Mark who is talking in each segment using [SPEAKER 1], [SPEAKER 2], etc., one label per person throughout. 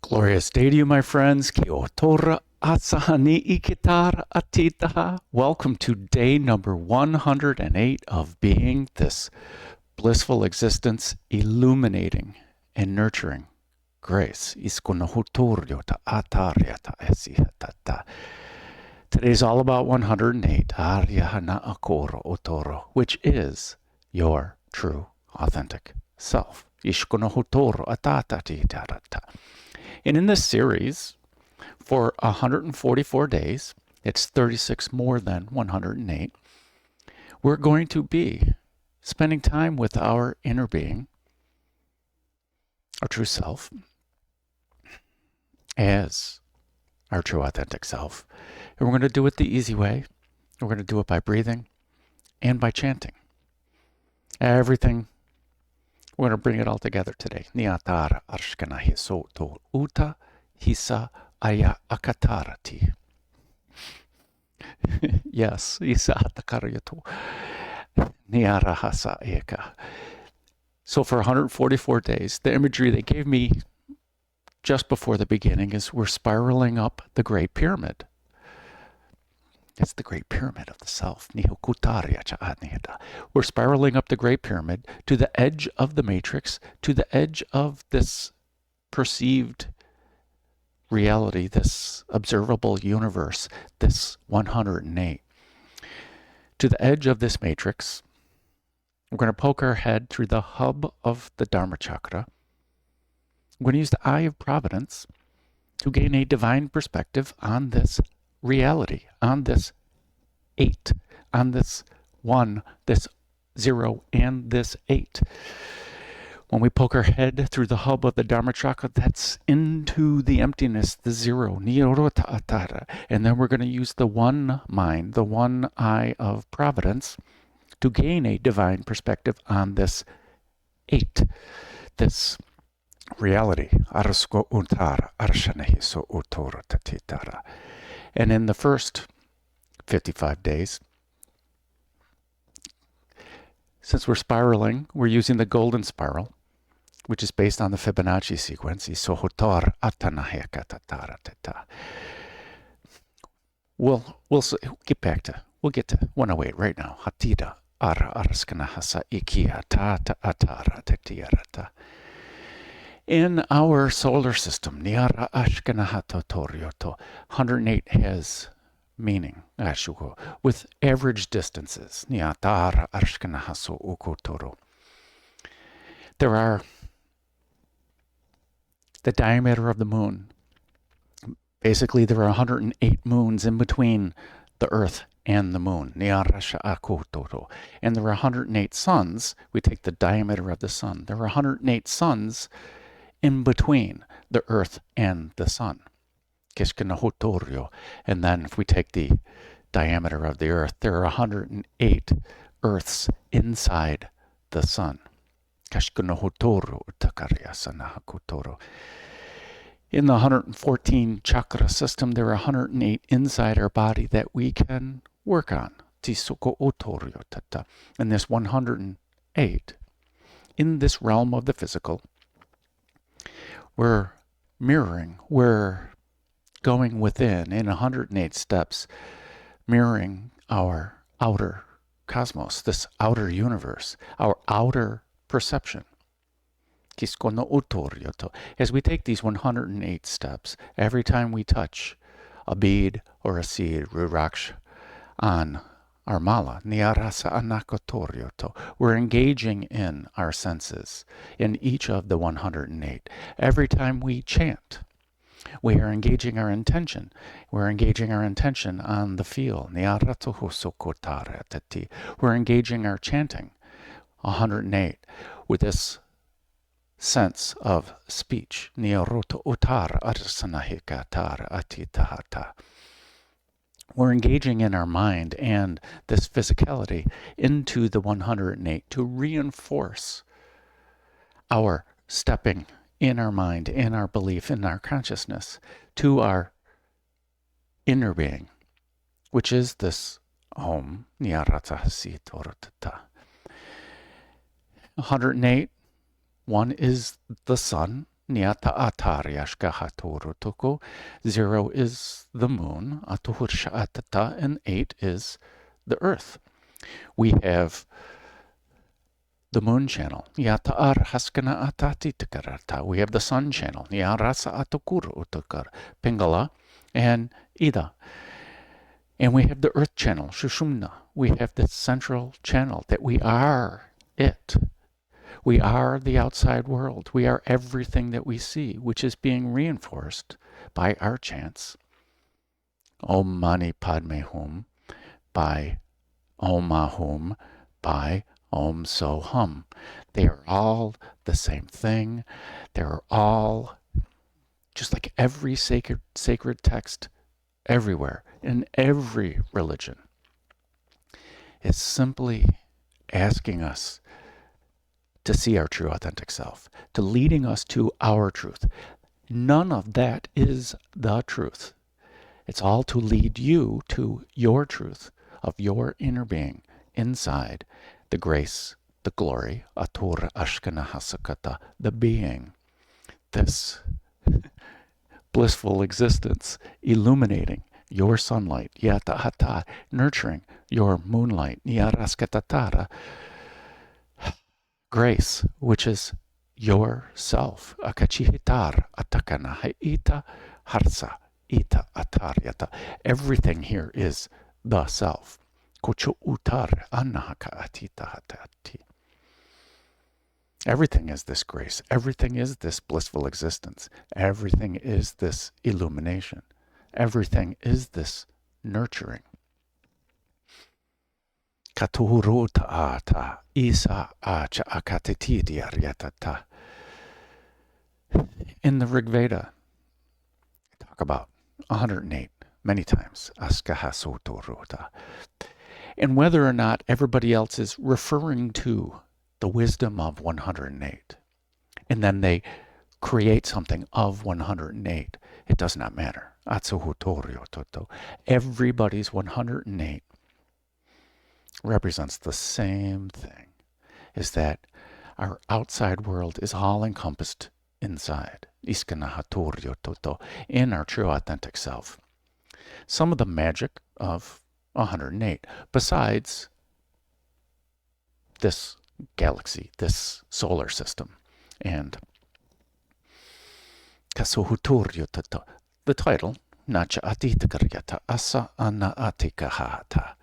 [SPEAKER 1] Glorious day to you, my friends. Kia ora asahani ikitar atitaha. Welcome to day number 108 of being, this blissful existence, illuminating and nurturing grace. Today's all about 108, which is your true, authentic self. And in this series, for 144 days, it's 36 more than 108, we're going to be spending time with our inner being, our true self, as our true authentic self. And we're going to do it the easy way. We're going to do it by breathing and by chanting. Everything, we're going to bring it all together today. Niatara arshkana hiso to uta hisa aya akatarati. Yes, isa atakaryato. Niara hasa eka. So for 144 days, the imagery they gave me just before the beginning is we're spiraling up the Great Pyramid. It's the Great Pyramid of the Self. We're spiraling up the Great Pyramid to the edge of the matrix, to the edge of this perceived reality, this observable universe, this 108. To the edge of this matrix, we're going to poke our head through the hub of the Dharma chakra. I'm going to use the Eye of Providence to gain a divine perspective on this reality, on this 8, on this 1, this 0, and this 8. When we poke our head through the hub of the Dharma chakra, that's into the emptiness, the 0, and then we're going to use the one mind, the one Eye of Providence, to gain a divine perspective on this 8, this reality. And in the first 55 days, since we're spiraling, we're using the golden spiral, which is based on the Fibonacci sequence. We'll get to 108 right now. Hatida ara araskana hasa ikia ta atara tetierata. In our solar system, Niara Ashkanahato Torioto, 108 has meaning, Ashuko, with average distances. Niatara Ashkanahaso Ukotoro. There are the diameter of the moon. Basically, there are 108 moons in between the Earth and the moon. Niarasha Akotoro. And there are 108 suns. We take the diameter of the sun. There are 108 suns in between the Earth and the sun. And then if we take the diameter of the Earth, there are 108 Earths inside the sun. In the 114 chakra system, there are 108 inside our body that we can work on. And this 108, in this realm of the physical, we're mirroring, we're going within in 108 steps, mirroring our outer cosmos, this outer universe, our outer perception. As we take these 108 steps, every time we touch a bead or a seed, Ruraksh, on our mala, we're engaging in our senses in each of the 108. Every time we chant, we are engaging our intention. We're engaging our intention on the feel. We're engaging our chanting, 108, with this sense of speech. We're engaging in our mind and this physicality into the 108 to reinforce our stepping in our mind, in our belief, in our consciousness, to our inner being, which is this Om Niyaratahasi Torata. 108, one is the sun, Niata ataryashka haturutuko. 0 is the moon, atuhursha atata, and 8 is the earth. We have the moon channel. Yata'ar haskana atati takarata. We have the sun channel. Yarasa atukuru utukar. Pingala and Ida. And we have the earth channel, Shushumna. We have the central channel that we are it. We are the outside world. We are everything that we see, which is being reinforced by our chants. Om Mani Padme Hum, by Om Ahum, by Om So Hum. They are all the same thing. They're all just like every sacred text everywhere, in every religion, is simply asking us to see our true authentic self, to leading us to our truth. None of that is the truth. It's all to lead you to your truth of your inner being, inside the grace, the glory, atura ashkana hasakata, the being, this blissful existence, illuminating your sunlight, yata hata, nurturing your moonlight, nyaraskatatara, grace, which is your self, akachihitar atakana haita harsa ita ataryata. Everything here is the self. Kocho utar anahaka atita hatati. Everything is this grace. Everything is this blissful existence. Everything is this illumination. Everything is this nurturing. Katuhuru ta'ata isa acha akatiti aryatata. In the Rig Veda, I talk about 108 many times. Askahasotoruta. And whether or not everybody else is referring to the wisdom of 108, and then they create something of 108, it does not matter. Everybody's 108 represents the same thing, is that our outside world is all encompassed inside, in our true authentic self. Some of the magic of 108, besides this galaxy, this solar system, and the title, Nacha Aditi Karyata Asa Anna Atikahata.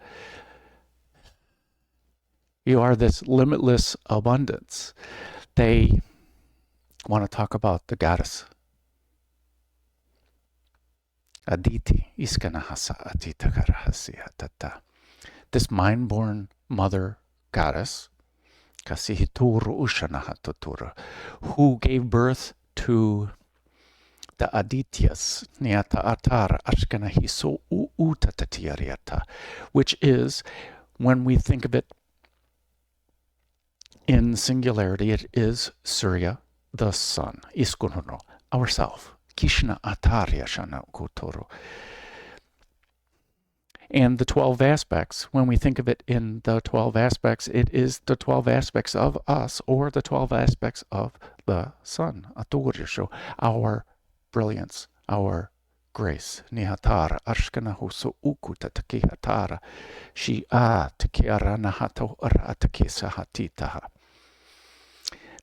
[SPEAKER 1] You are this limitless abundance. They want to talk about the goddess Aditi, Iskanahasa Atitakarahasiatata. This mind-born mother goddess, Kasihituru Ushanahatuturu, who gave birth to the Adityas, Niata Atara Ashkanahiso Utatatiariata, which is, when we think of it in singularity, it is Surya, the sun, Iskununo, ourself. Kishna Atarya Shana Kuturu. And the 12 aspects, when we think of it in the 12 aspects, it is the 12 aspects of us, or the 12 aspects of the sun, Aturyasho, our brilliance, our grace. Nihatara Arshkanahusu Ukuta Takihatara Shi A Takiara Nahato Aratakisa.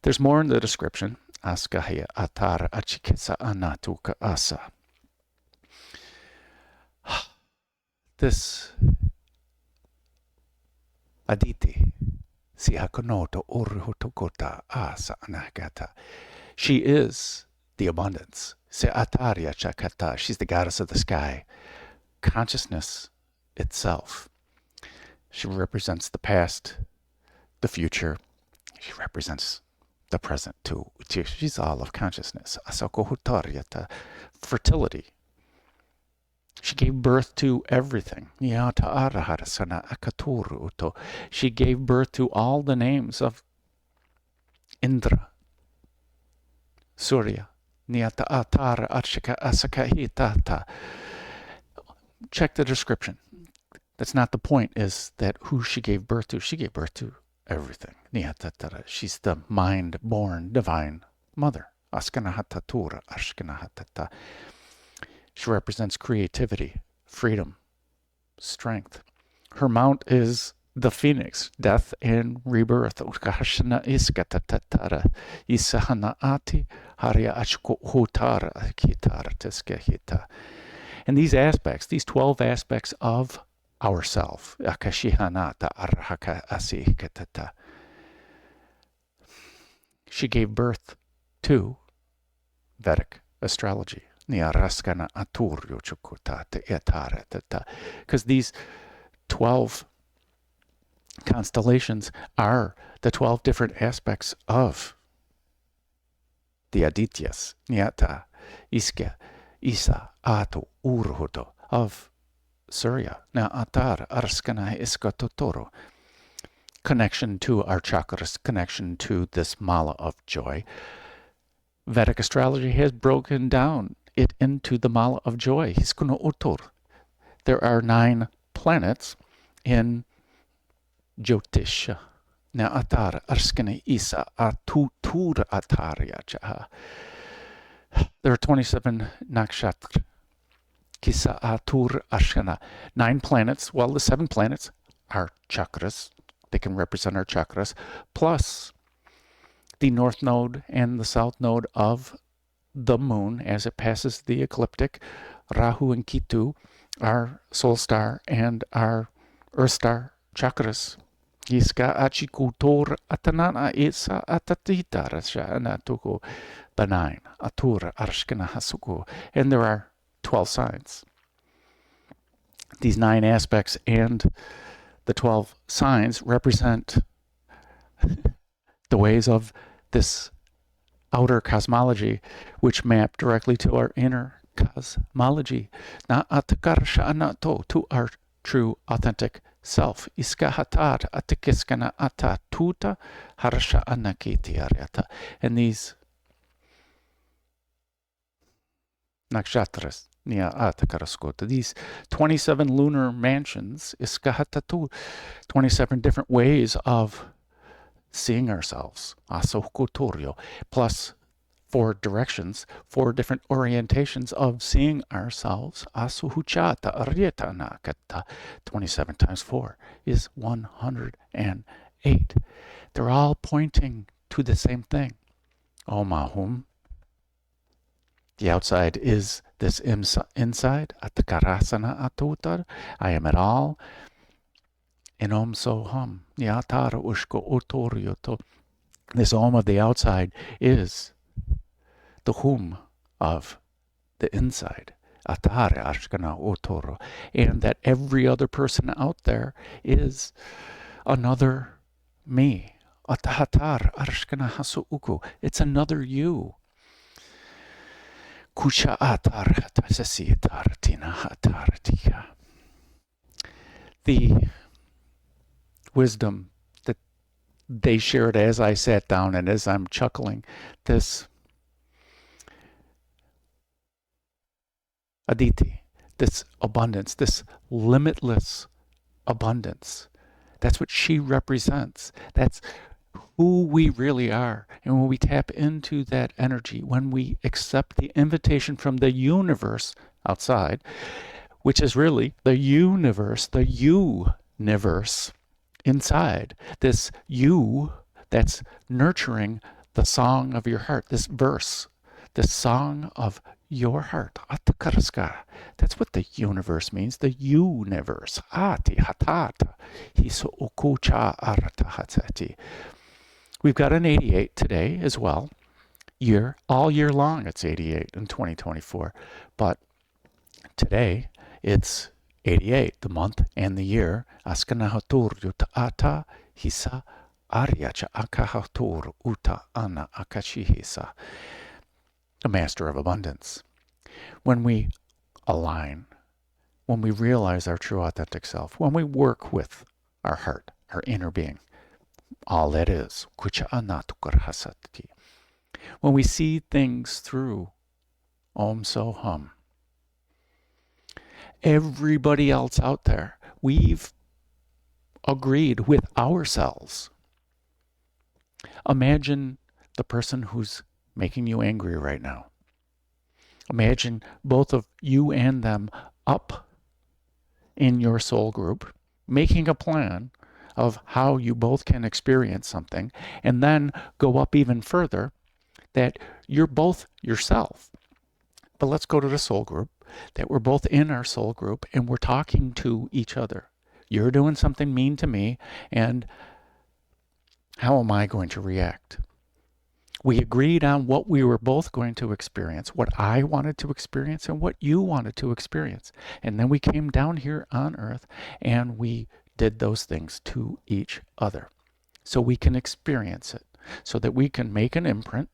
[SPEAKER 1] There's more in the description. Askahya Atara Achikisa Anatuka Asa. This Aditi Sihakonoto Uruhutokota Asa Anagata. She is the abundance. Se Atarya Chakata. She's the goddess of the sky. Consciousness itself. She represents the past, the future. She represents the present too. She's all of consciousness. Asakohutaryata. Fertility. She gave birth to everything. She gave birth to all the names of Indra, Surya, check the description. That's not the point, is that who she gave birth to. She gave birth to everything. She's the mind-born divine mother. Askanahatatura Ashkanahatata. She represents creativity, freedom, strength. Her mount is the phoenix, death and rebirth. Ukashana iskatatara isahana ati haria achko hutara kitara teskehita. And these aspects, these 12 aspects of ourself, akashihanata arhaka asikatata. She gave birth to Vedic astrology. Because these 12 constellations are the 12 different aspects of the Adityas, Nyata, Iska, Isa, Atu, Urhuto, of Surya, Na Atar, Arskana, Iska, Totoro. Connection to our chakras, connection to this mala of joy. Vedic astrology has broken down it into the mala of joy. There are 9 planets in Jyotisha. Na atar arskana isa atutur atarya. There are 27 nakshatra. Kisa atur arskana. 9 planets. Well, the 7 planets are chakras. They can represent our chakras. Plus the north node and the south node of the moon as it passes the ecliptic. Rahu and Ketu, our soul star and our earth star chakras. Iska achikutor atanana isa atatita rashana tuku benign atura arshkana hasuku. And there are 12 signs. These 9 aspects and the 12 signs represent the ways of this outer cosmology, which map directly to our inner cosmology, to our true, authentic self. And these nakshatras, these 27 lunar mansions, 27 different ways of seeing ourselves, plus 4 directions, 4 different orientations of seeing ourselves. 27 times 4 is 108. They're all pointing to the same thing. Om. The outside is this inside. Atakarasana atutar. I am it all. In Om Soham. Nyatara Ushko Otoryoto. This Om of the outside is the Hum of the inside. Atare Ashkana Otoro. And that every other person out there is another me. Atahatar Ashkana Hasuuku. It's another you. Kusha atar tasasitar tina hatartika. The wisdom that they shared as I sat down and as I'm chuckling, this Aditi, this abundance, this limitless abundance. That's what she represents. That's who we really are. And when we tap into that energy, when we accept the invitation from the universe outside, which is really the universe, the you-niverse inside, this you that's nurturing the song of your heart, this verse, the song of your heart. That's what the universe means, the universe. Ati hatata hiso ukucha aratahatati. We've got an 88 today as well. All year long it's 88 in 2024. But today it's 88, the month and the year. Askanahatur yuta ata hisa aryacha akahatur uta ana akashihisa. A master of abundance. When we align, when we realize our true authentic self, when we work with our heart, our inner being, all that is, when we see things through Om So Hum, everybody else out there, we've agreed with ourselves. Imagine the person who's making you angry right now. Imagine both of you and them up in your soul group, making a plan of how you both can experience something, and then go up even further that you're both yourself. But let's go to the soul group, that we're both in our soul group and we're talking to each other. You're doing something mean to me, and how am I going to react? We agreed on what we were both going to experience, what I wanted to experience and what you wanted to experience. And then we came down here on earth and we did those things to each other so we can experience it, so that we can make an imprint.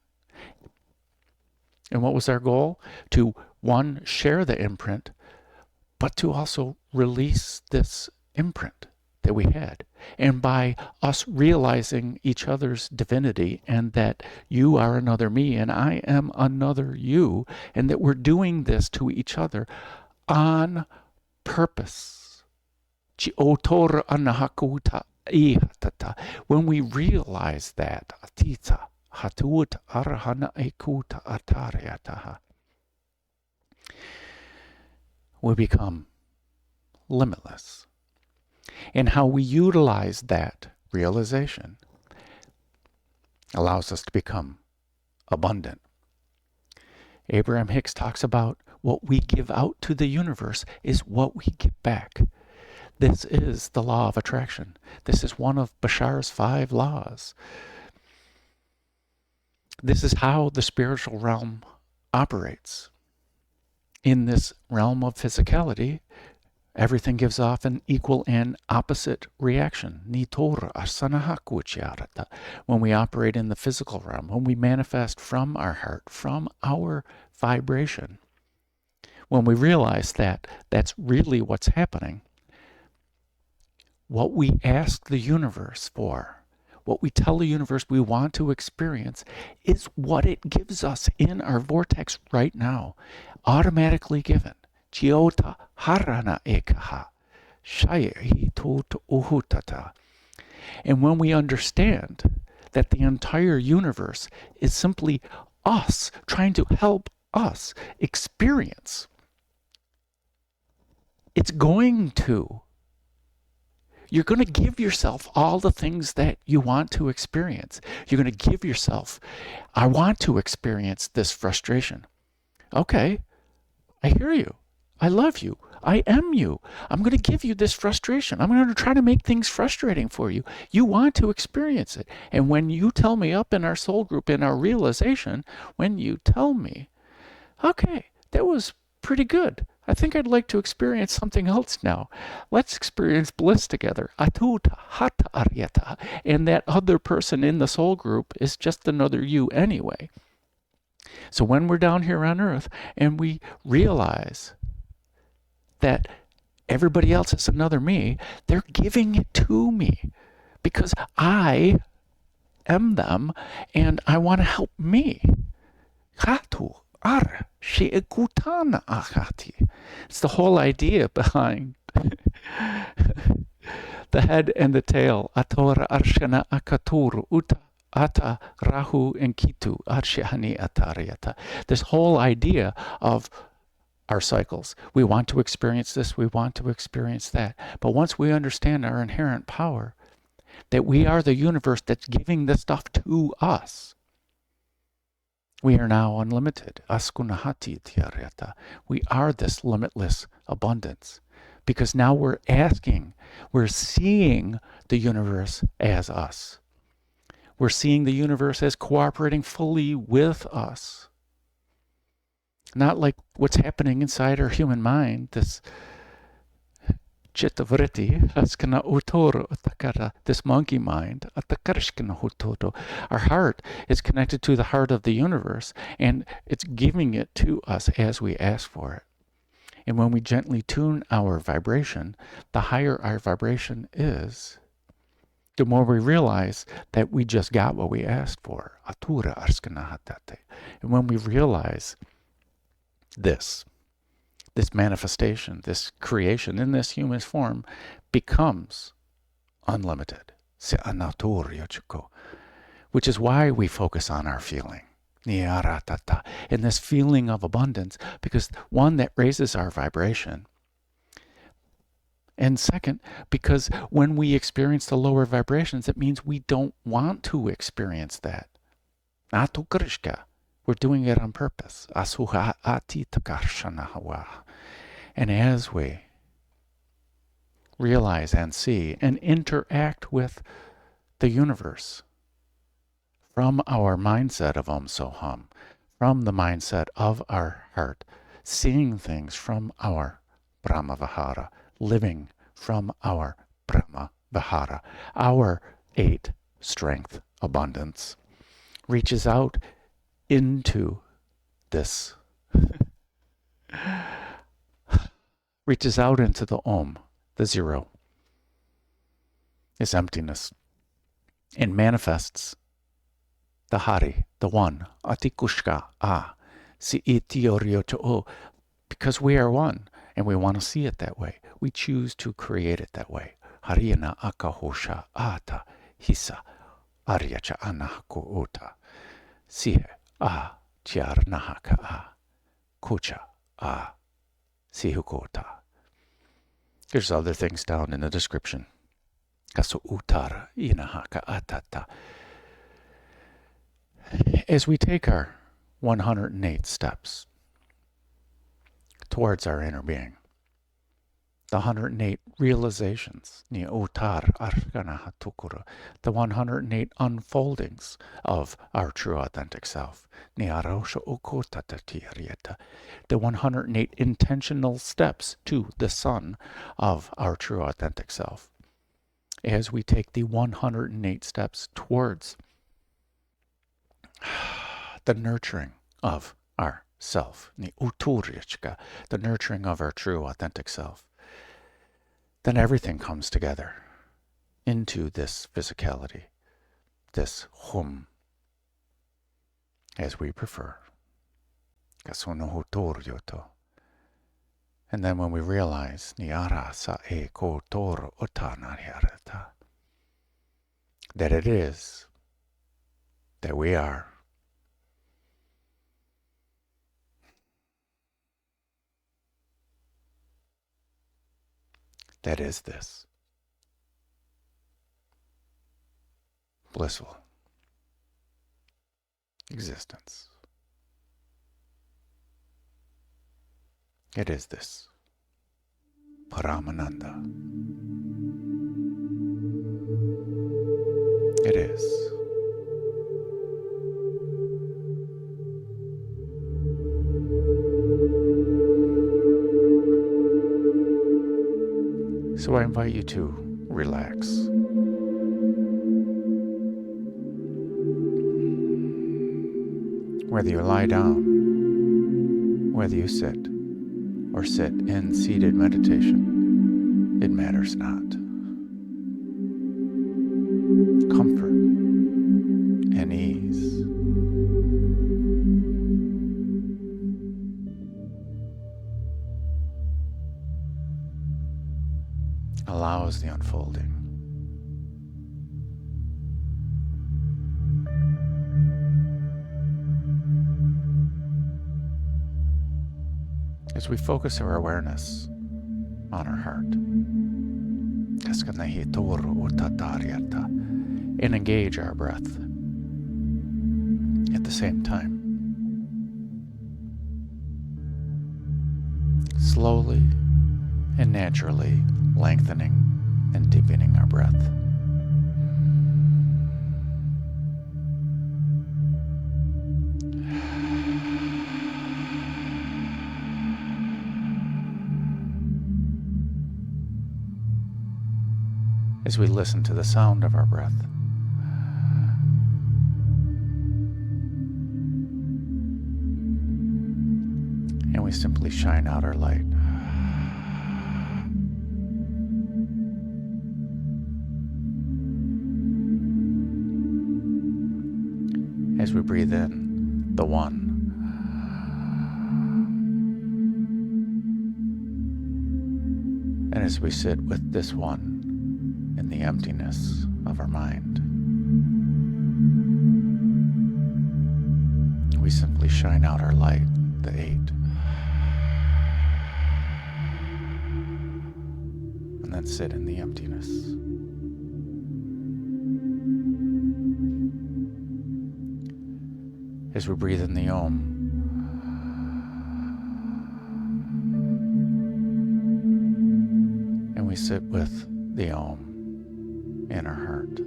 [SPEAKER 1] And what was our goal? To, one, share the imprint, but to also release this imprint that we had. And by us realizing each other's divinity, and that you are another me and I am another you, and that we're doing this to each other on purpose. When we realize that, we become limitless. And how we utilize that realization allows us to become abundant. Abraham Hicks talks about what we give out to the universe is what we get back. This is the law of attraction. This is one of Bashar's 5 laws. This is how the spiritual realm operates. In this realm of physicality, everything gives off an equal and opposite reaction. When we operate in the physical realm, when we manifest from our heart, from our vibration, when we realize that that's really what's happening, what we ask the universe for, what we tell the universe we want to experience, is what it gives us in our vortex right now, automatically given. And when we understand that the entire universe is simply us trying to help us experience, it's going to. You're going to give yourself all the things that you want to experience. You're going to give yourself, I want to experience this frustration. Okay, I hear you. I love you. I am you. I'm going to give you this frustration. I'm going to try to make things frustrating for you. You want to experience it. And when you tell me up in our soul group, in our realization, when you tell me, okay, that was pretty good. I think I'd like to experience something else now. Let's experience bliss together. And that other person in the soul group is just another you anyway. So when we're down here on earth and we realize that everybody else is another me, they're giving it to me because I am them and I want to help me. It's the whole idea behind the head and the tail. Atora arshana akaturu uta ata rahu and kitu arshihani atariata. This whole idea of our cycles. We want to experience this, we want to experience that. But once we understand our inherent power, that we are the universe that's giving this stuff to us, we are now unlimited. Askunahati tiareta. We are this limitless abundance. Because now we're seeing the universe as us. We're seeing the universe as cooperating fully with us. Not like what's happening inside our human mind, this chittavritti, this monkey mind. Our heart is connected to the heart of the universe, and it's giving it to us as we ask for it. And when we gently tune our vibration, the higher our vibration is, the more we realize that we just got what we asked for. And when we realize this manifestation, this creation in this human form becomes unlimited. Which is why we focus on our feeling. Niyaratata. And this feeling of abundance, because one, that raises our vibration. And second, because when we experience the lower vibrations, it means we don't want to experience that. Natukrishka. We're doing it on purpose. Asuha ati takarshanahawa. And as we realize and see and interact with the universe from our mindset of Om Soham, from the mindset of our heart, seeing things from our Brahma Vihara, living from our Brahma Vihara, our 8 strength abundance, reaches out into this, reaches out into the Om, the zero, this emptiness, and manifests the Hari, the one, Atikushka, Si Itioryoto, because we are one, and we want to see it that way. We choose to create it that way. Harina akahosha ata hisa aryacha anahaku uta sihe tiarnahaka kucha sihukota. There's other things down in the description. Kasu utar inahaka atata. As we take our 108 steps towards our inner being, the 108 realizations, the 108 unfoldings of our true authentic self, the 108 intentional steps to the sun of our true authentic self. As we take the 108 steps towards the nurturing of our self, the nurturing of our true authentic self, then everything comes together into this physicality, this hum, as we prefer. And then when we realize that it is, that we are, that is this blissful existence. It is this Paramananda. It is. So I invite you to relax. Whether you lie down, whether you sit, or sit in seated meditation, it matters not. Comfort and ease. Allows the unfolding. As we focus our awareness on our heart, and engage our breath at the same time, slowly and naturally lengthening and deepening our breath. As we listen to the sound of our breath, and we simply shine out our light. As we breathe in the one, and as we sit with this one in the emptiness of our mind, we simply shine out our light, the 8. And then sit in the emptiness. As we breathe in the Om, and we sit with the Om in our heart.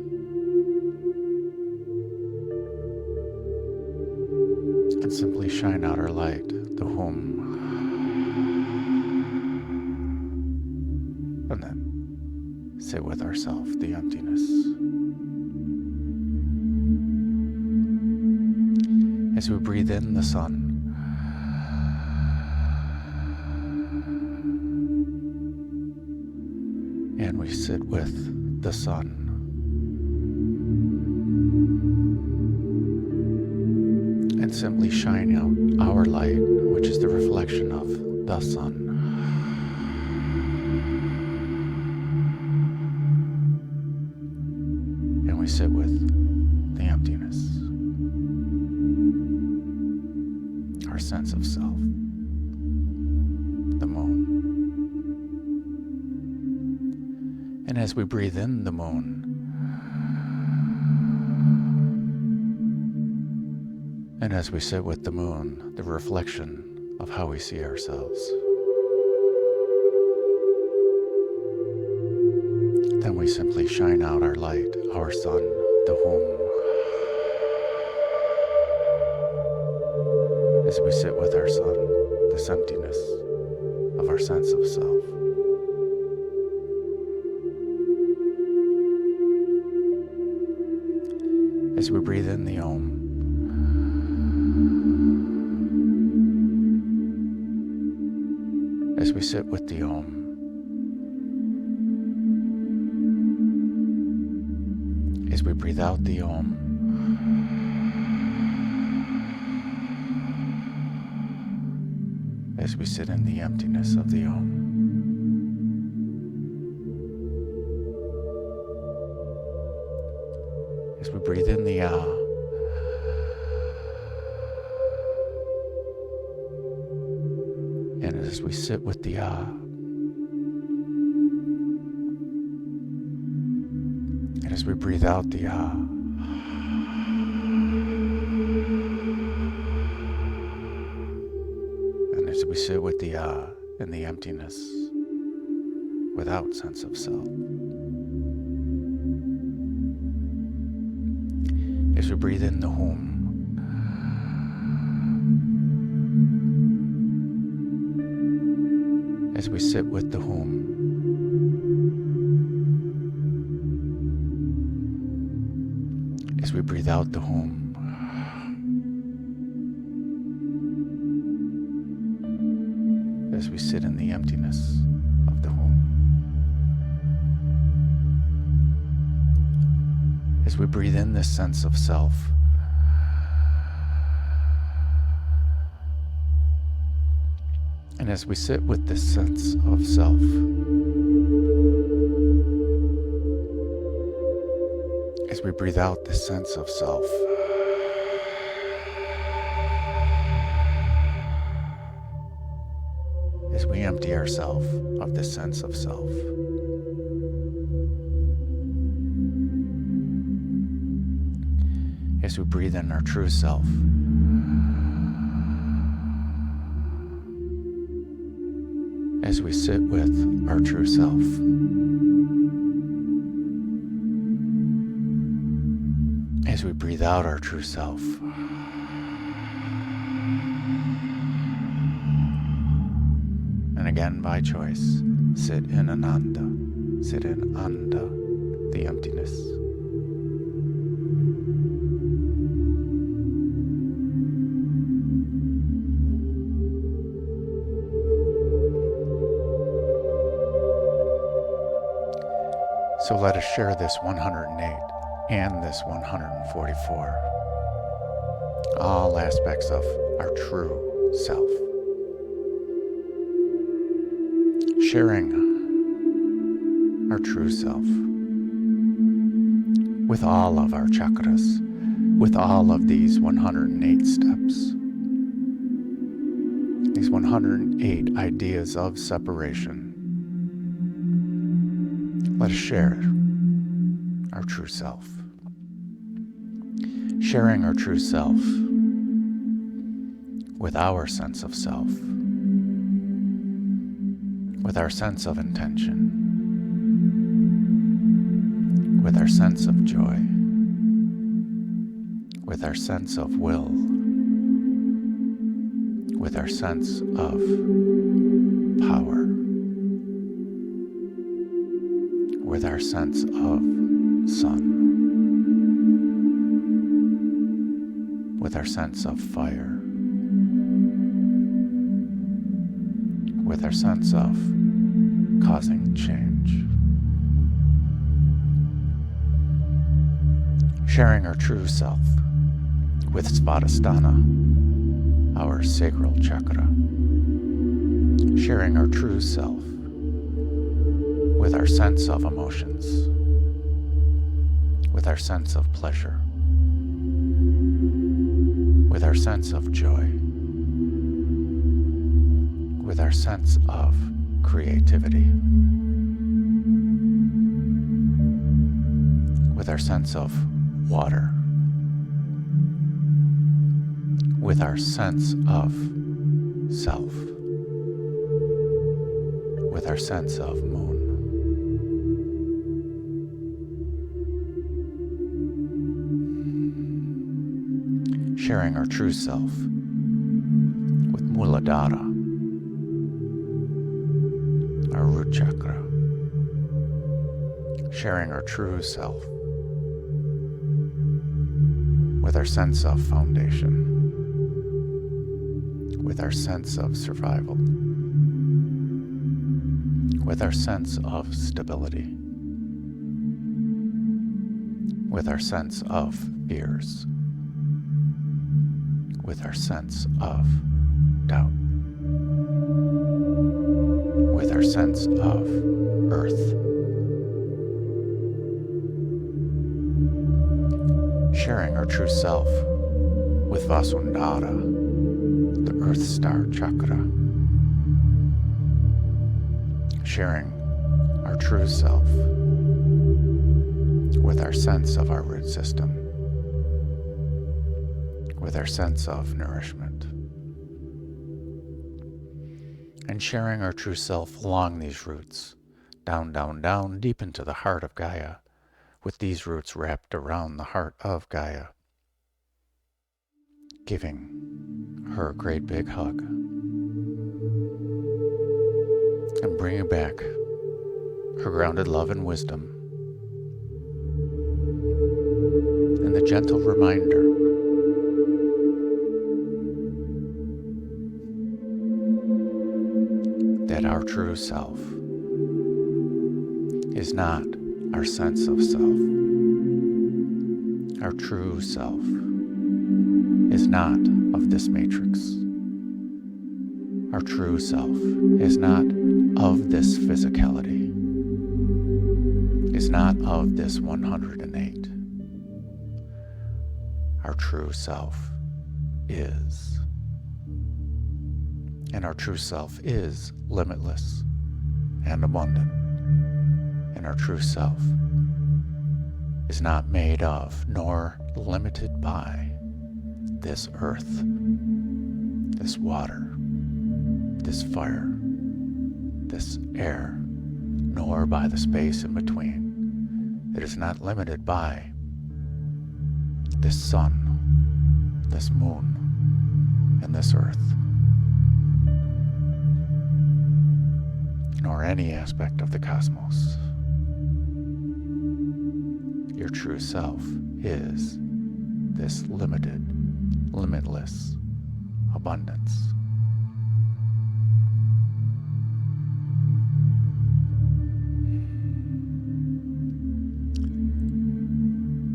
[SPEAKER 1] And simply shine out our light, the Hum. And then sit with ourself, the emptiness. As we breathe in the sun, and we sit with the sun. And simply shine out our light, which is the reflection of the sun. And we sit with the emptiness, our sense of self, the moon. And as we breathe in the moon, and as we sit with the moon, the reflection of how we see ourselves, then we simply shine out our light, our sun, the Hum. As we sit with our sun, this emptiness of our sense of self. As we breathe in the Om, as we sit with the Om, as we breathe out the Om, as we sit in the emptiness of the Om. As we breathe in the Ah, and as we sit with the Ah, and as we breathe out the Ah, and as we sit with the Ah in the emptiness without sense of self. As we breathe in the Hum, as we sit with the Hum, as we breathe out the Hum, as we sit in the emptiness of the Hum, as we breathe in this sense of self, and as we sit with this sense of self, as we breathe out this sense of self, as we empty ourselves of this sense of self, as we breathe in our true self, as we sit with our true self, as we breathe out our true self, and again by choice, sit in Ananda, sit in Anda, the emptiness. So let us share this 108 and this 144, all aspects of our true self. Sharing our true self with all of our chakras, with all of these 108 steps, these 108 ideas of separation. Let us share our true self. Sharing our true self with our sense of self, with our sense of intention, with our sense of joy, with our sense of will, with our sense of power, with our sense of sun, with our sense of fire, with our sense of causing change. Sharing our true self with Svadhisthana, our sacral chakra. Sharing our true self with our sense of emotions, with our sense of pleasure, with our sense of joy, with our sense of creativity, with our sense of water, with our sense of self, with our sense of moon. Sharing our true self with Muladhara, our root chakra. Sharing our true self with our sense of foundation, with our sense of survival, with our sense of stability, with our sense of fears, with our sense of doubt, with our sense of earth. Sharing our true self with Vasundhara, the Earth Star Chakra. Sharing our true self with our sense of our root system, with our sense of nourishment. And sharing our true self along these roots, down, down, down, deep into the heart of Gaia, with these roots wrapped around the heart of Gaia, giving her a great big hug and bringing back her grounded love and wisdom and the gentle reminder that our true self is not our sense of self. Our true self is not of this matrix. Our true self is not of this physicality, is not of this 108. Our true self is. And our true self is limitless and abundant. And our true self is not made of nor limited by this earth, this water, this fire, this air, nor by the space in between. It is not limited by this sun, this moon, and this earth, nor any aspect of the cosmos. Your true self is this limited, limitless abundance.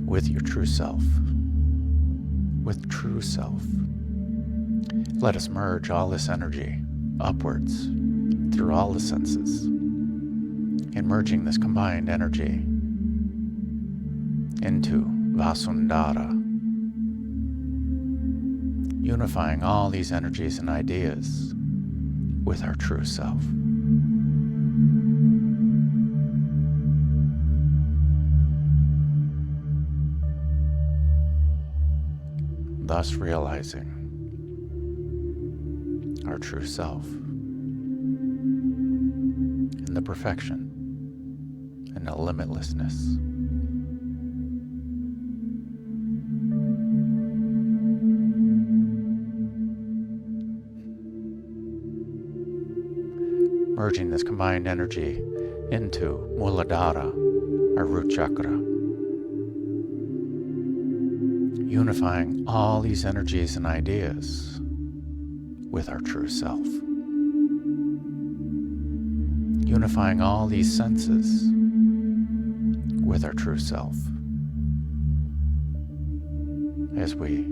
[SPEAKER 1] With your true self, with true self, let us merge all this energy upwards through all the senses, and merging this combined energy into Vasundhara, unifying all these energies and ideas with our true self. Thus realizing our true self in the perfection and the limitlessness. Merging this combined energy into Muladhara, our root chakra. Unifying all these energies and ideas with our true self. Unifying all these senses with our true self. As we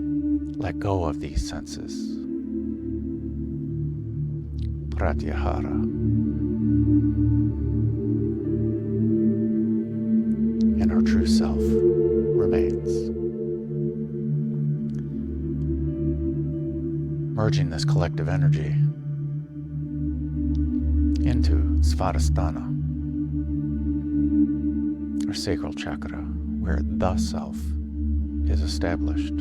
[SPEAKER 1] let go of these senses. Pratyahara. And our true self remains. Merging this collective energy into Svadhisthana, our sacral chakra, where the self is established.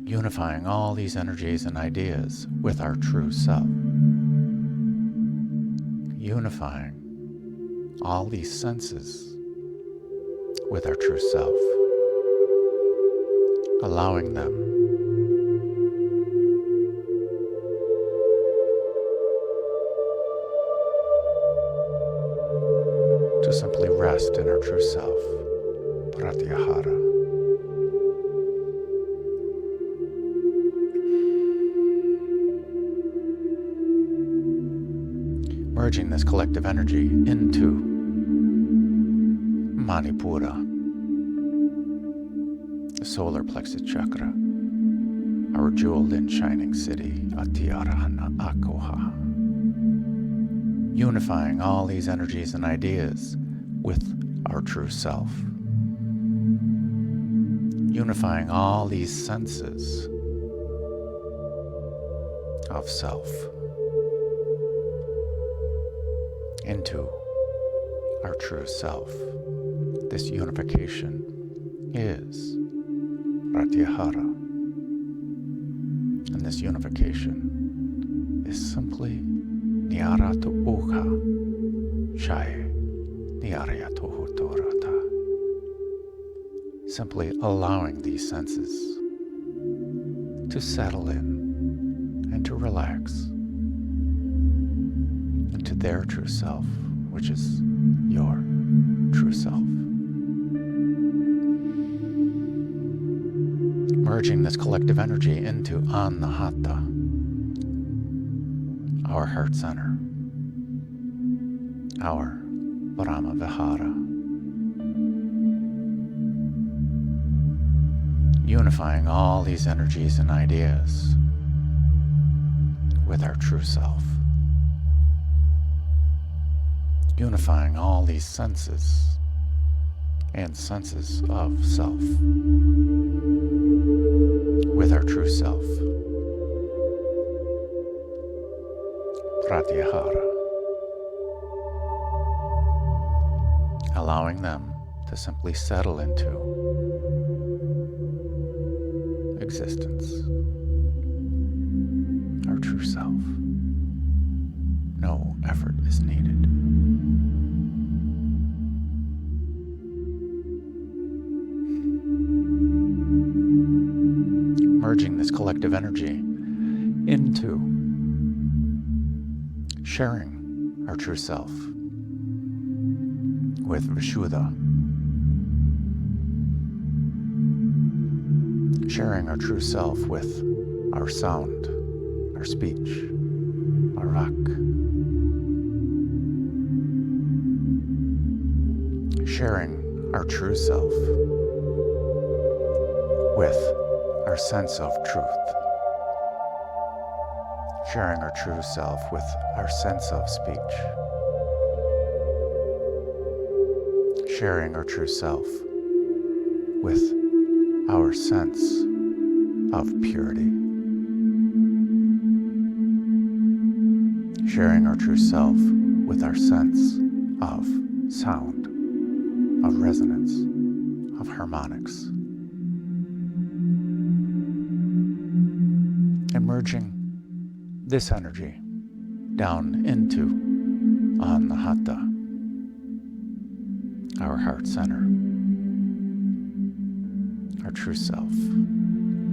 [SPEAKER 1] Unifying all these energies and ideas with our true self. Unifying all these senses with our true self. Allowing them to simply rest in our true self, prati-a-haara. Merging this collective energy into Manipura, the solar plexus chakra, our jeweled and shining city, Atiarahana Akoha. Unifying all these energies and ideas with our true self. Unifying all these senses of self into our true self. This unification is Pratyahara. And this unification is simply Nyaratu Uha Shai Nyarayatu Hutorata. Simply allowing these senses to settle in and to relax into their true self, which is your true self. Merging this collective energy into Anahata, our heart center, our Brahma Vihara. Unifying all these energies and ideas with our true self. Unifying all these senses and senses of self with our true self. Pratyahara. Allowing them to simply settle into existence. Our true self. No effort is needed. Merging this collective energy into sharing our true self with Vishuddha. Sharing our true self with our sound, our speech, our rak. Sharing our true self with our sense of truth. Sharing our true self with our sense of speech. Sharing our true self with our sense of purity. Sharing our true self with our sense of sound, of resonance, of harmonics. And merging this energy down into Anahata, our heart center, our true self,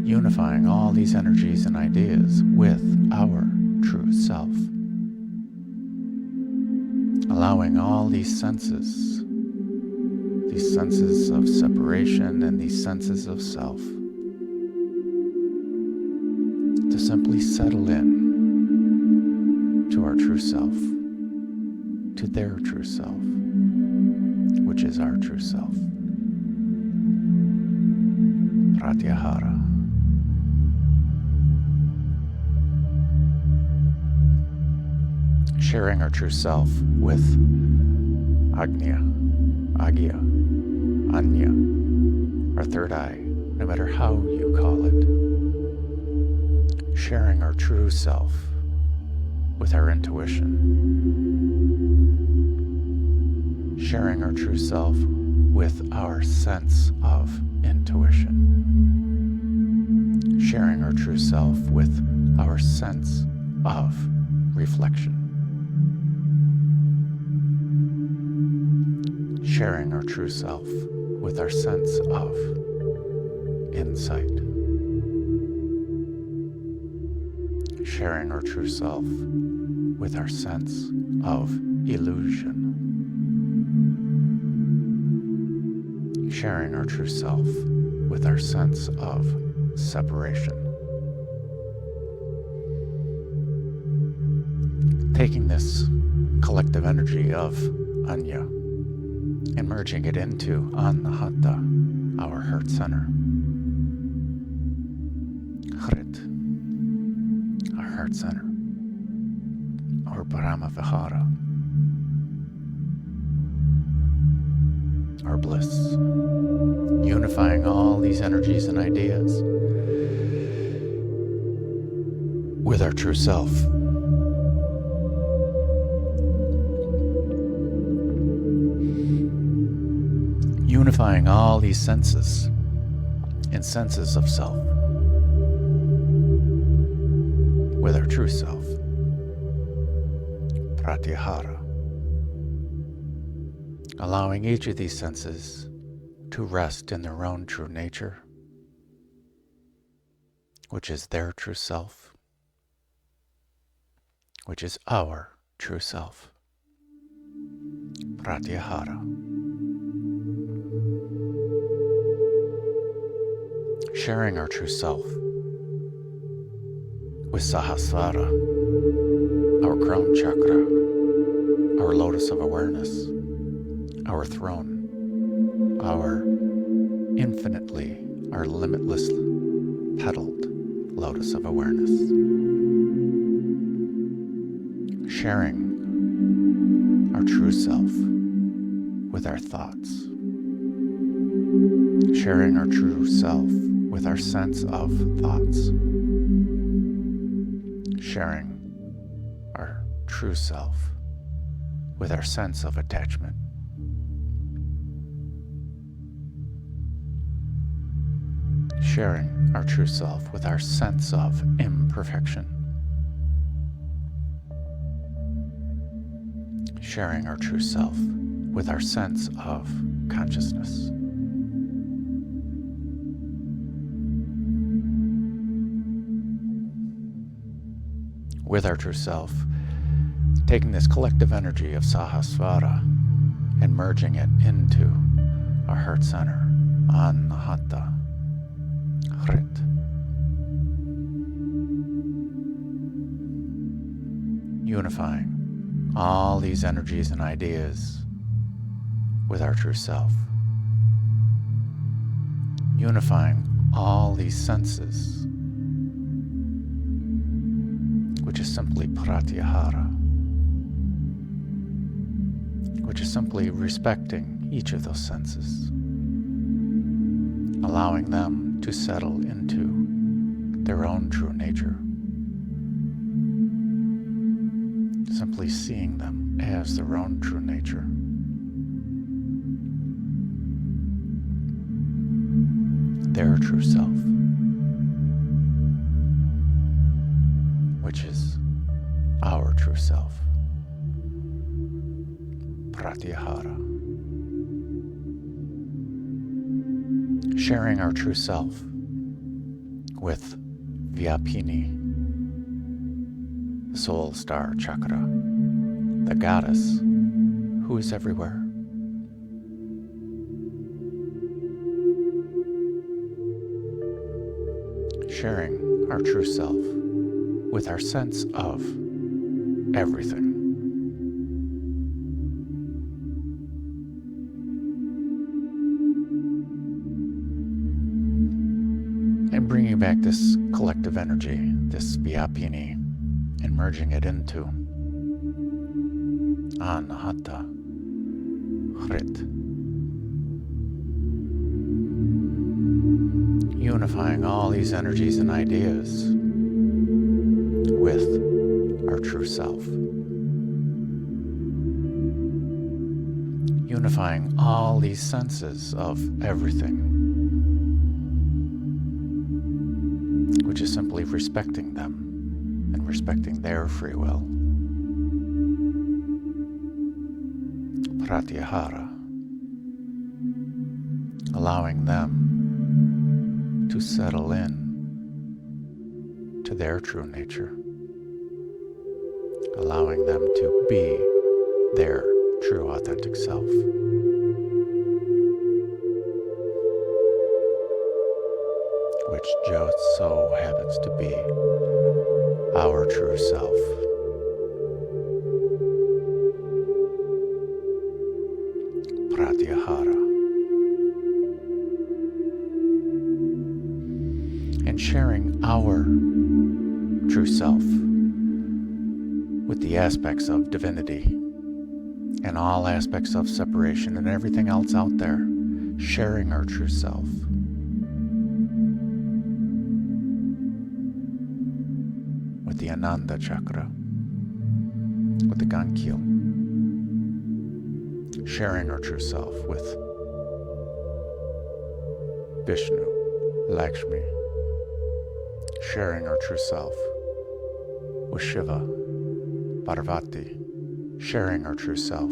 [SPEAKER 1] unifying all these energies and ideas with our true self, allowing all these senses of separation and these senses of self to simply settle in to our true self, to their true self, which is our true self. Pratyahara. Sharing our true self with Agnya, Anya, our third eye, no matter how you call it. Sharing our true self with our intuition. Sharing our true self with our sense of intuition. Sharing our true self with our sense of reflection. Sharing our true self with our sense of insight. Sharing our true self with our sense of illusion. Sharing our true self with our sense of separation. Taking this collective energy of Anya and merging it into Anahata, our heart center. Hrit, our heart center. Our Brahma-vihara, our bliss. Unifying all these energies and ideas with our true self. Unifying all these senses and senses of self with our true self. Pratyahara. Allowing each of these senses to rest in their own true nature, which is their true self, which is our true self. Pratyahara. Sharing our true self with Sahasrara, our crown chakra, our lotus of awareness, our throne, our limitless petaled lotus of awareness. Sharing our true self with our thoughts. Sharing our true self with our sense of thoughts. Sharing our true self with our sense of attachment. Sharing our true self with our sense of imperfection. Sharing our true self with our sense of consciousness. With our true self, taking this collective energy of Sahasrara and merging it into our heart center, Anahata, Hrit. Unifying all these energies and ideas with our true self. Unifying all these senses, which is simply prati-a-haara, which is simply respecting each of those senses, allowing them to settle into their own true nature. Simply seeing them as their own true nature. Their true self, which is our true self. Pratyahara. Sharing our true self with Vyapini, the soul star chakra, the goddess who is everywhere. Sharing our true self with our sense of everything. And bringing back this collective energy, this Vyapini, and merging it into Anahata Hrit. Unifying all these energies and ideas with our true self. Unifying all these senses of everything, which is simply respecting them and respecting their free will. Pratyahara, allowing them to settle in to their true nature, allowing them to be their true authentic self. Which just so happens to be our true self. Pratyahara. And sharing our true self with the aspects of divinity and all aspects of separation and everything else out there, sharing our true self. With the Ananda chakra, with the Gankhil, sharing our true self with Vishnu, Lakshmi, sharing our true self with Shiva, Parvati, sharing our true self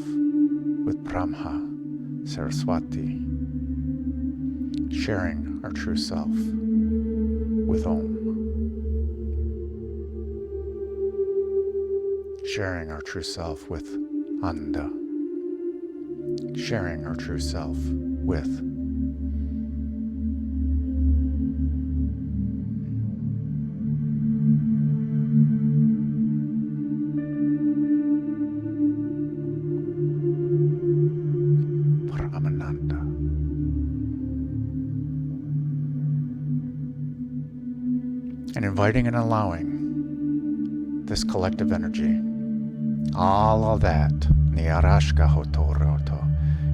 [SPEAKER 1] with Brahma, Saraswati, sharing our true self with Om, sharing our true self with Anda, sharing our true self with and inviting and allowing this collective energy, all of that, Niyarashka Hotoroto,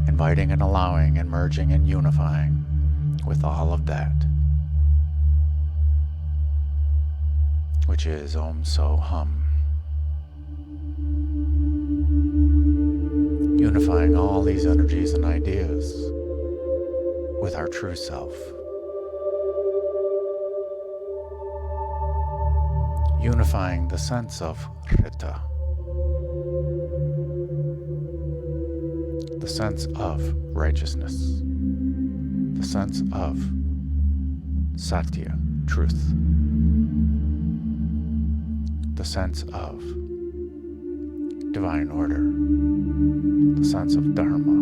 [SPEAKER 1] inviting and allowing and merging and unifying with all of that, which is Om So Hum. Unifying all these energies and ideas with our true self. Unifying the sense of Rita, the sense of righteousness, the sense of Satya, truth, the sense of divine order, the sense of dharma,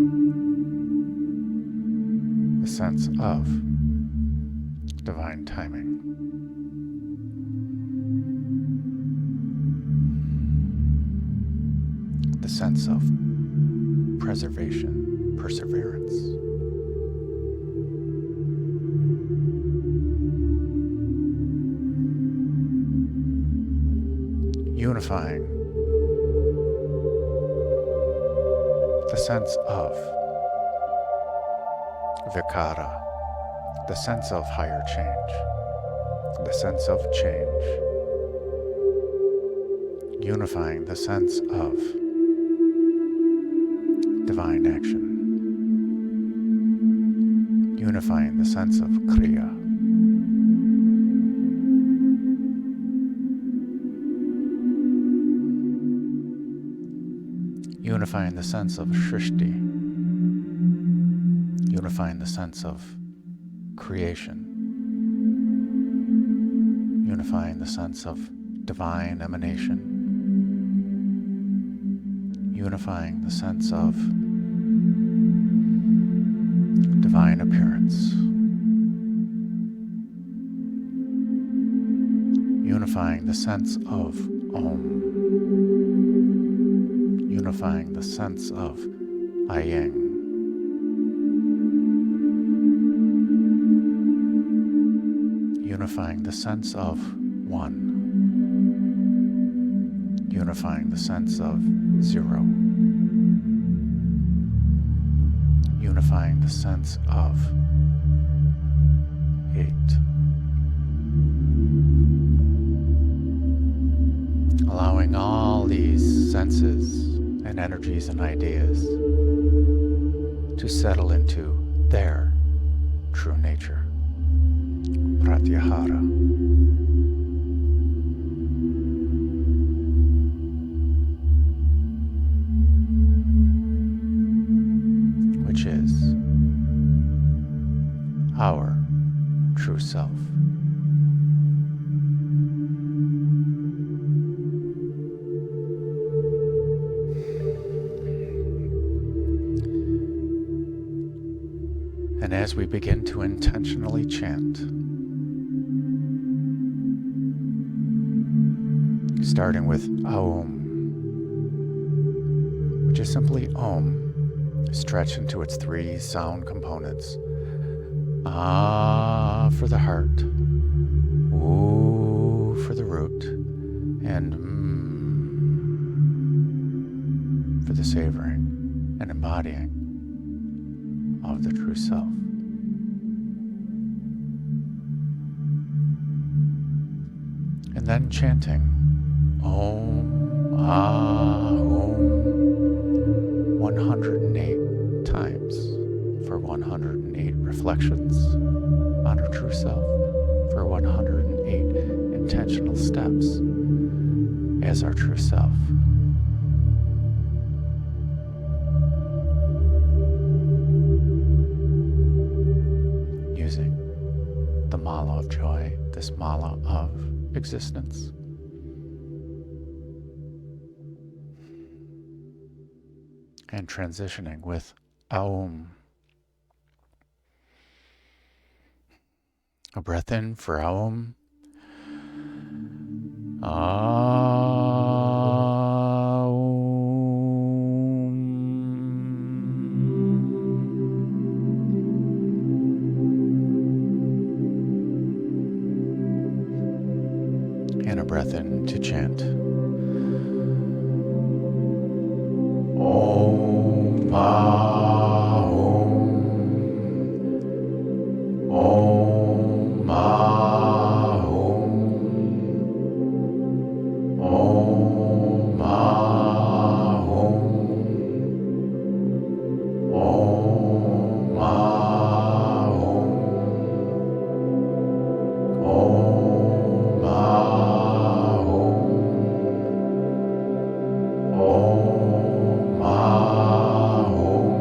[SPEAKER 1] the sense of divine timing. The sense of preservation, perseverance. Unifying the sense of vikara, the sense of higher change, the sense of change, unifying the sense of divine action, unifying the sense of kriya, unifying the sense of shrishti, unifying the sense of creation, unifying the sense of divine emanation, unifying the sense of divine appearance, unifying the sense of Om, unifying the sense of Ayeng, unifying the sense of one, unifying the sense of zero, unifying the sense of 8, allowing all these senses and energies and ideas to settle into their true nature, Pratyahara. Which is our true self. And as we begin to intentionally chant, starting with Aum, which is simply Om, stretched into its 3 sound components. Ah for the heart, Ooh for the root, and for the savoring and embodying of the true self. And then chanting Om, Ah, Om 108 times for 108 reflections on our true self, for 108 intentional steps as our true self. Using the Mala of joy, this Mala of existence. And transitioning with Aum. A breath in for Aum. And a breath in to chant. Om, Ah, Om. Om, Ah, Om. Om, Ah, Om. Om, Ah, Om. Om, Ah, Om. Om, Ah, Om.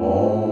[SPEAKER 1] Om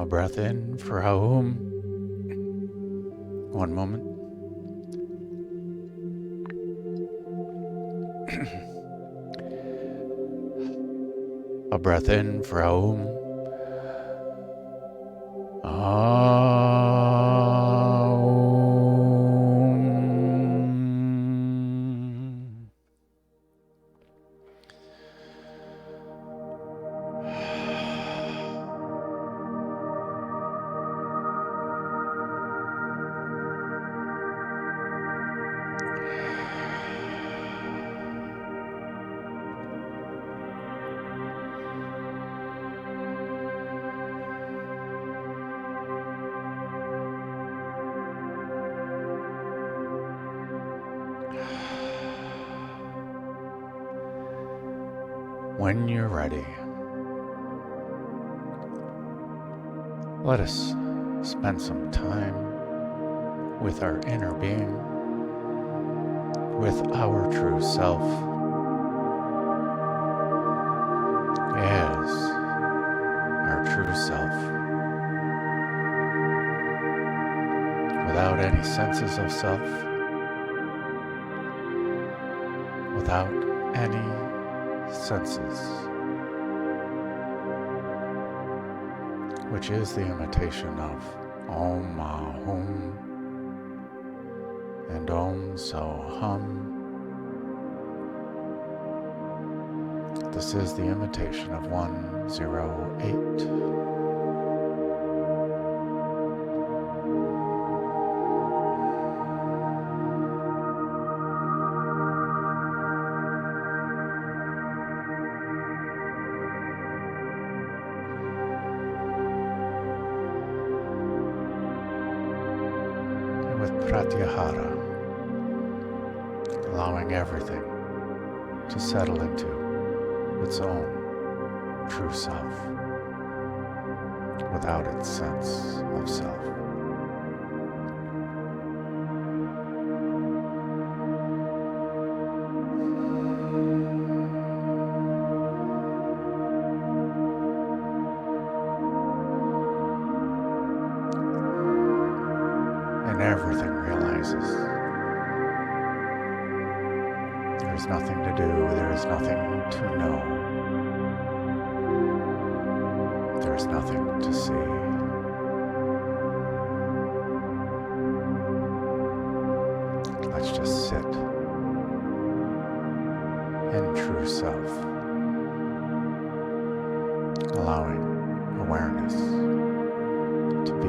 [SPEAKER 1] A breath in for Aum. One moment. A breath in for Aum. When you're ready, let us spend some time with our inner being, with our true self, as our true self, without any senses of self, without any senses, which is the imitation of Om Ahum and Om Soham. This is the imitation of 108. With Pratyahara, allowing everything to settle into its own true self, without its sense of self. And everything realizes there is nothing to do, there is nothing to know, there is nothing to see. Let's just sit in true self, allowing awareness to be.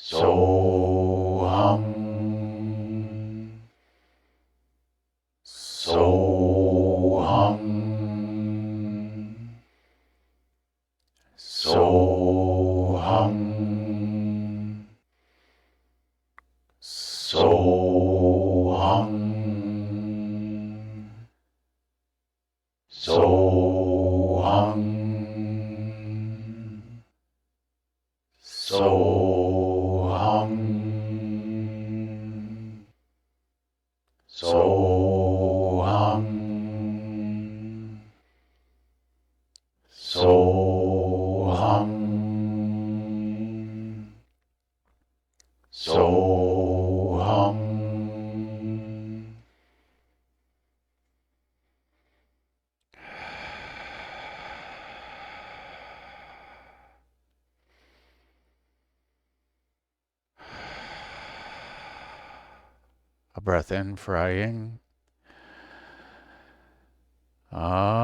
[SPEAKER 1] Soham. Soham. Soham. Soham. Soham. Soham. Soham. Soham. Soham. A breath in for Aying. Aying.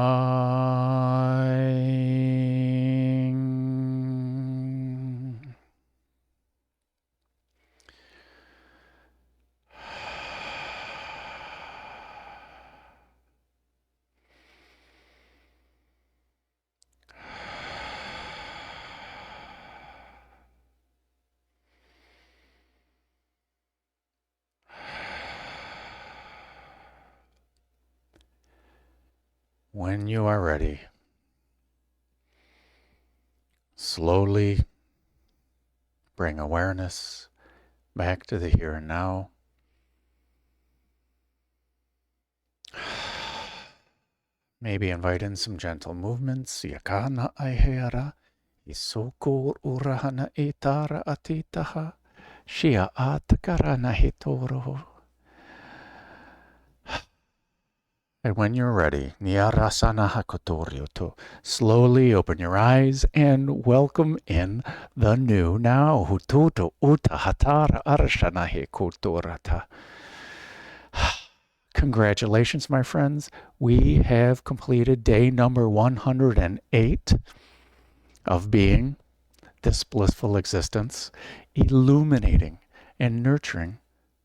[SPEAKER 1] When you are ready, slowly bring awareness back to the here and now. Maybe invite in some gentle movements. Yakana aiheara, isokur urahana etara atitaha, shia atakarana hitoro. And when you're ready, Niyarasana Hakotoryoto, slowly open your eyes and welcome in the new now. Hututo uta hatara arashana hekotorata. Congratulations, my friends. We have completed day number 108 of being this blissful existence, illuminating and nurturing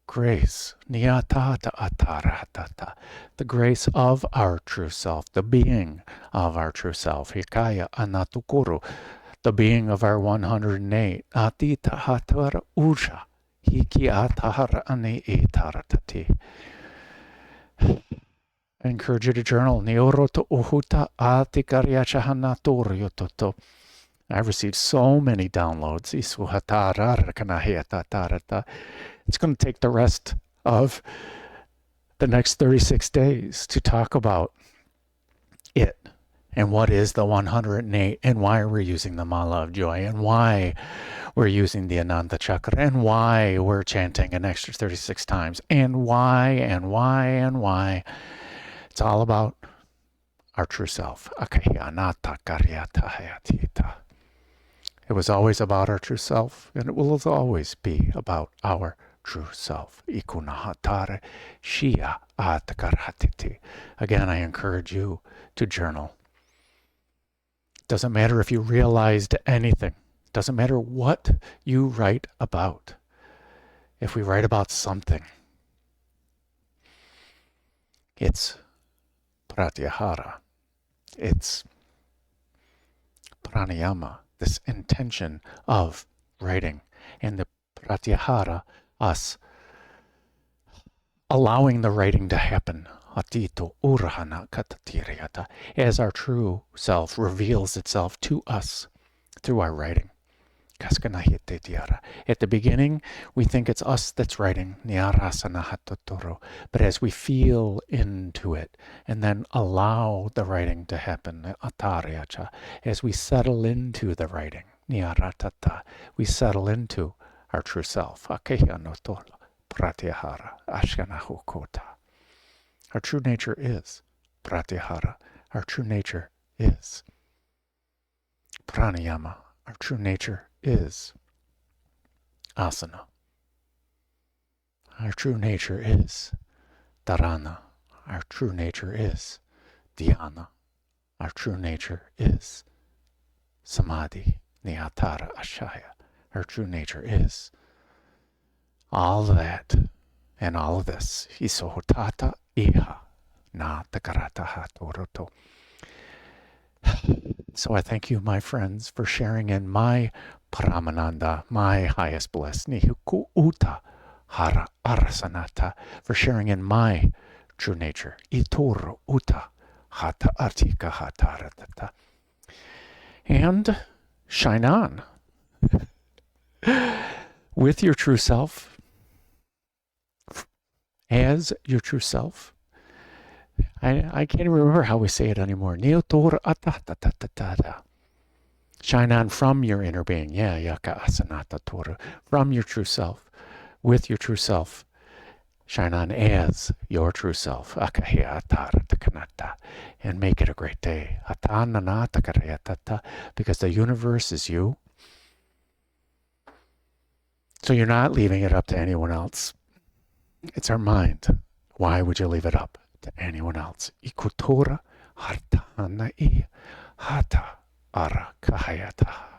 [SPEAKER 1] grace, niyatata ataratata, the grace of our true self, the being of our true self, hikaya anatukuru, the being of our 108, atita hatara uja, hiki atahara ane etaratati. I encourage you to journal. Nioroto uhuta atikariachahanatoryototo. I've received so many downloads. It's going to take the rest of the next 36 days to talk about it and what is the 108 and why we're using the Mala of Joy and why we're using the Ananda Chakra and why we're chanting an extra 36 times and why. It's all about our true self. It was always about our true self, and it will always be about our true self. Again, I encourage you to journal. Doesn't matter if you realized anything. Doesn't matter what you write about. If we write about something, it's prati-a-haara. It's pranayama, this intention of writing, and the pratyahara, us allowing the writing to happen. Atito urahana katatiriyata, as our true self reveals itself to us through our writing. At the beginning, we think it's us that's writing, but as we feel into it and then allow the writing to happen, as we settle into the writing, we settle into our true self. Our true nature is Pratyahara. Our true nature is pranayama. Our true nature is asana. Our true nature is dharana. Our true nature is dhyana. Our true nature is samadhi, niyatara ashaya. Our true nature is All that and all of this. Isohotata iha na takarata hatoroto. So I thank you, my friends, for sharing in my Paramananda, my highest bliss, Nihuku Uta Hara Arasanata, for sharing in my true nature, Itoro Uta Hata Artika Hataratata. And shine on with your true self, as your true self. I can't even remember how we say it anymore. Shine on from your inner being. Yeah, yaka asanata tora. From your true self, with your true self. Shine on as your true self. And make it a great day. Because the universe is you. So you're not leaving it up to anyone else. It's our mind. Why would you leave it up to anyone else? Ikutora hartanai hata ara kahayata.